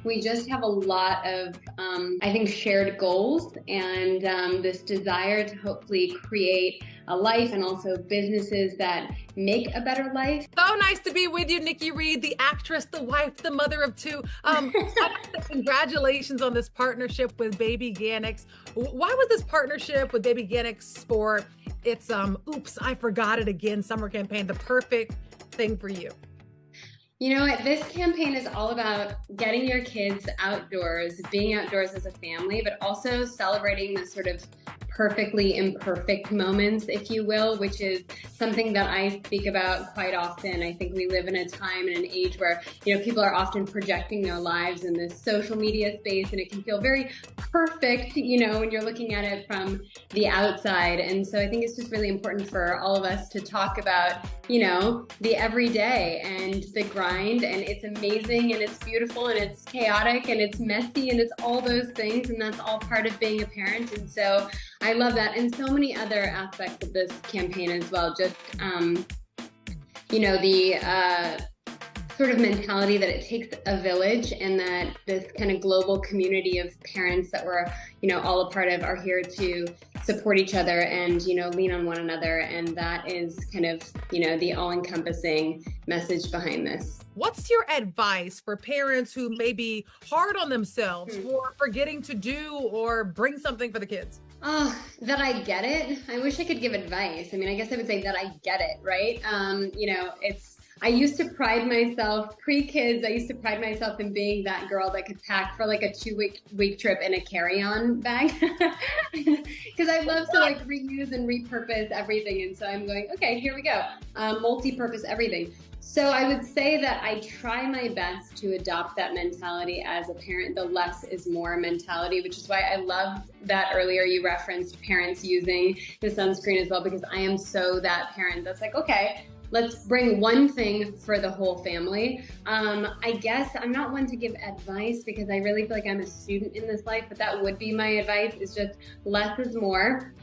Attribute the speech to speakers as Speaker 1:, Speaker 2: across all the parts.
Speaker 1: We just have a lot of, I think, shared goals and this desire to hopefully create a life and also businesses that make a better life.
Speaker 2: So nice to be with you, Nikki Reed, the actress, the wife, the mother of two. I want to say congratulations on this partnership with Babyganics. Why was this partnership with Babyganics for its Oops, I Forgot It Again summer campaign the perfect thing for you?
Speaker 1: You know what? This campaign is all about getting your kids outdoors, being outdoors as a family, but also celebrating the sort of perfectly imperfect moments, if you will, which is something that I speak about quite often. I think we live in a time and an age where, people are often projecting their lives in this social media space, and it can feel very perfect, when you're looking at it from the outside. And so I think it's just really important for all of us to talk about, the everyday and the grind, and it's amazing and it's beautiful and it's chaotic and it's messy and it's all those things, and that's all part of being a parent. And so I love that, and so many other aspects of this campaign as well. Just the sort of mentality that it takes a village, and that this kind of global community of parents that we're all a part of are here to support each other and lean on one another, and that is kind of the all-encompassing message behind this.
Speaker 2: What's your advice for parents who may be hard on themselves for forgetting to do or bring something for the kids?
Speaker 1: Oh, that I get it. I wish I could give advice. I mean, I guess I would say that I get it, right? I used to pride myself, pre-kids, I used to pride myself in being that girl that could pack for like a 2-week trip in a carry-on bag. Because I love to like reuse and repurpose everything. And so I'm going, okay, here we go. Multi-purpose everything. So I would say that I try my best to adopt that mentality as a parent, the less is more mentality, which is why I loved that earlier you referenced parents using the sunscreen as well, because I am so that parent that's like, okay, let's bring one thing for the whole family. I guess I'm not one to give advice because I really feel like I'm a student in this life, but that would be my advice, is just less is more.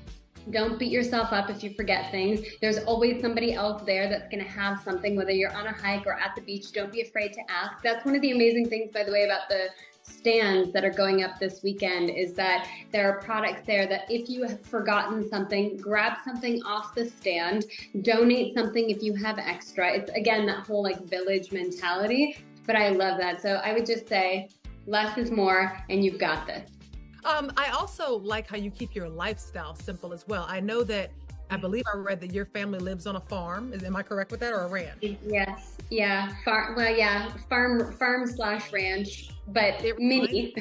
Speaker 1: Don't beat yourself up if you forget things. There's always somebody else there that's going to have something, whether you're on a hike or at the beach. Don't be afraid to ask. That's one of the amazing things, by the way, about the stands that are going up this weekend, is that there are products there that if you have forgotten something, grab something off the stand, donate something if you have extra. It's, again, that whole like village mentality, but I love that. So I would just say less is more, and you've got this.
Speaker 2: I also like how you keep your lifestyle simple as well. I know that, I believe I read that your family lives on a farm. Am I correct with that, or a ranch?
Speaker 1: Yes. Yeah. Farm/ranch, but mini.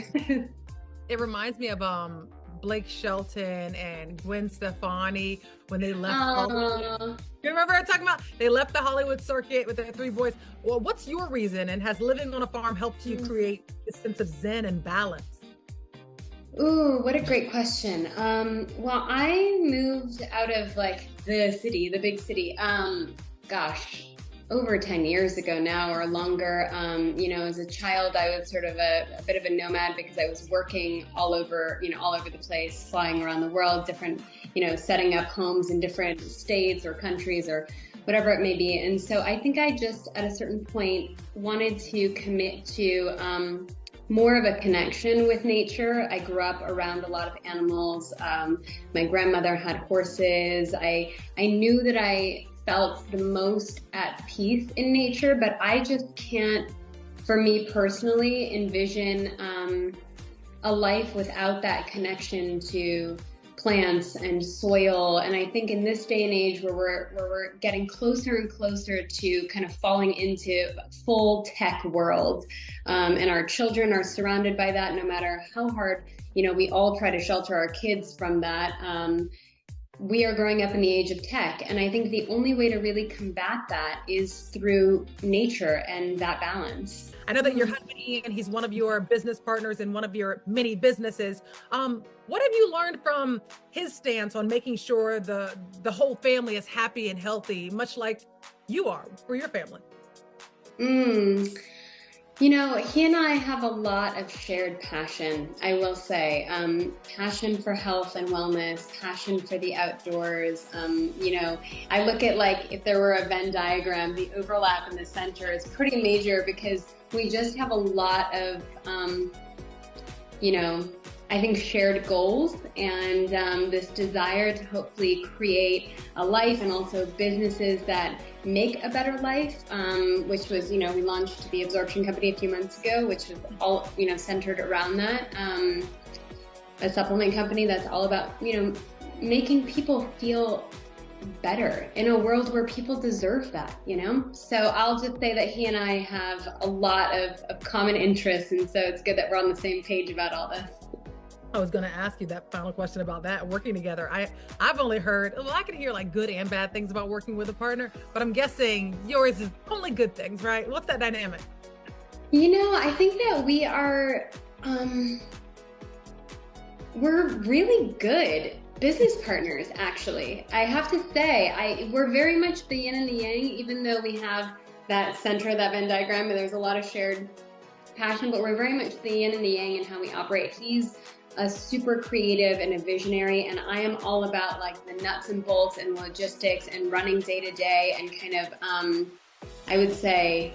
Speaker 2: It reminds me of Blake Shelton and Gwen Stefani when they left Hollywood. You remember what I'm talking about? They left the Hollywood circuit with their 3 boys. Well, what's your reason, and has living on a farm helped you create this sense of zen and balance?
Speaker 1: Ooh, what a great question. Well, I moved out of like the city, the big city, over 10 years ago now or longer. As a child, I was sort of a bit of a nomad because I was working all over the place, flying around the world, different, setting up homes in different states or countries or whatever it may be. And so I think I just, at a certain point, wanted to commit to more of a connection with nature. I grew up around a lot of animals. My grandmother had horses. I knew that I felt the most at peace in nature, but I just can't, for me personally, envision a life without that connection to plants and soil. And I think in this day and age where we're getting closer and closer to kind of falling into full tech world, and our children are surrounded by that, no matter how hard, we all try to shelter our kids from that. We are growing up in the age of tech. And I think the only way to really combat that is through nature and that balance.
Speaker 2: I know that your husband, Ian, he's one of your business partners in one of your many businesses. What have you learned from his stance on making sure the whole family is happy and healthy, much like you are for your family?
Speaker 1: He and I have a lot of shared passion, I will say. Passion for health and wellness, passion for the outdoors. I look at, like, if there were a Venn diagram, the overlap in the center is pretty major because We just have a lot of, you know, I think shared goals and this desire to hopefully create a life and also businesses that make a better life, which was, you know, we launched the absorption company a few months ago, which was all, you know, centered around that. A supplement company that's all about, you know, making people feel better in a world where people deserve that, you know? So I'll just say that he and I have a lot of common interests, and so it's good that we're on the same page about all this.
Speaker 2: I was going to ask you that final question about that, working together. I've only heard, well, I can hear like good and bad things about working with a partner, but I'm guessing yours is only good things, right? What's that dynamic?
Speaker 1: You know, I think that we are, we're really good business partners, actually. I have to say, we're very much the yin and the yang, even though we have that center of that Venn diagram, and there's a lot of shared passion, but we're very much the yin and the yang in how we operate. He's a super creative and a visionary, and I am all about like the nuts and bolts and logistics and running day to day and kind of, I would say,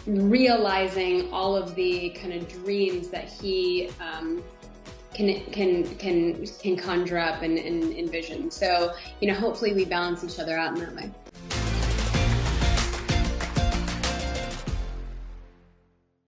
Speaker 1: realizing all of the kind of dreams that he can conjure up and envision. So, you know, hopefully we balance each other out in that way.